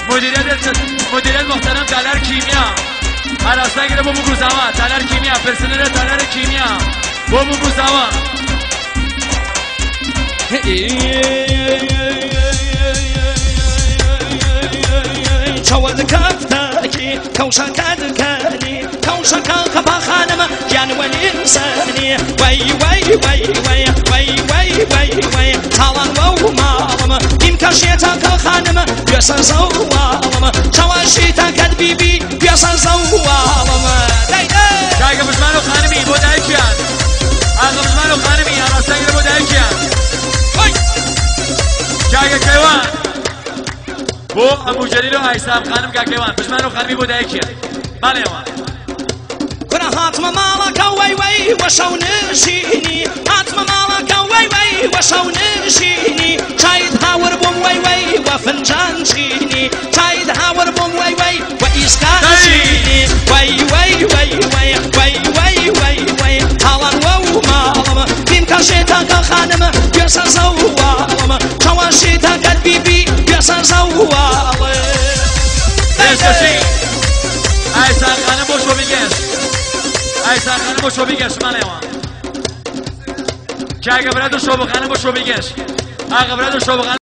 مدیریت محترم تالر کیمیا عرصه گیره بابو گوزاوا تالر کیمیا پرسنل تالر کیمیا بابو گوزاوا چود کفتاکی کوشک دکانی کوشک خبا خانم جان ولی انسانی وای وای وای وای وای وای وای وای تالان و مالم این کشیتا خانم بیاسن زوالم شواشیتا کد بی بی بیاسن زوالم جایگه بزمانو خانمی بود ایکیان آقا بزمانو خانمی عرصه گیره بود ایکیان جایگه کیوان بو ابو جلیل و ایسام خانم که کیوان بزمانو خانمی بود ایکیان بله وان كنا هاتم مالك وي وي وشو نشيني هاتم مالك وي وي وشو نشيني شايد هاور بوم وي وي وفنجان شيني شايد هاور بوم وي وي وإسكان شيني وي وي وي وي وي وي وي وي هالان وو مالم بيم كاشيتاك خانم بيسان زوالم شواشيتاك البيبي بيسان زوالم دستشي ایسان خانم بوشو بگش ایسان خانم بوشو بگش من ایوان که اگه برد و شو بخانم بوشو بگش اگه برد و شو بخانم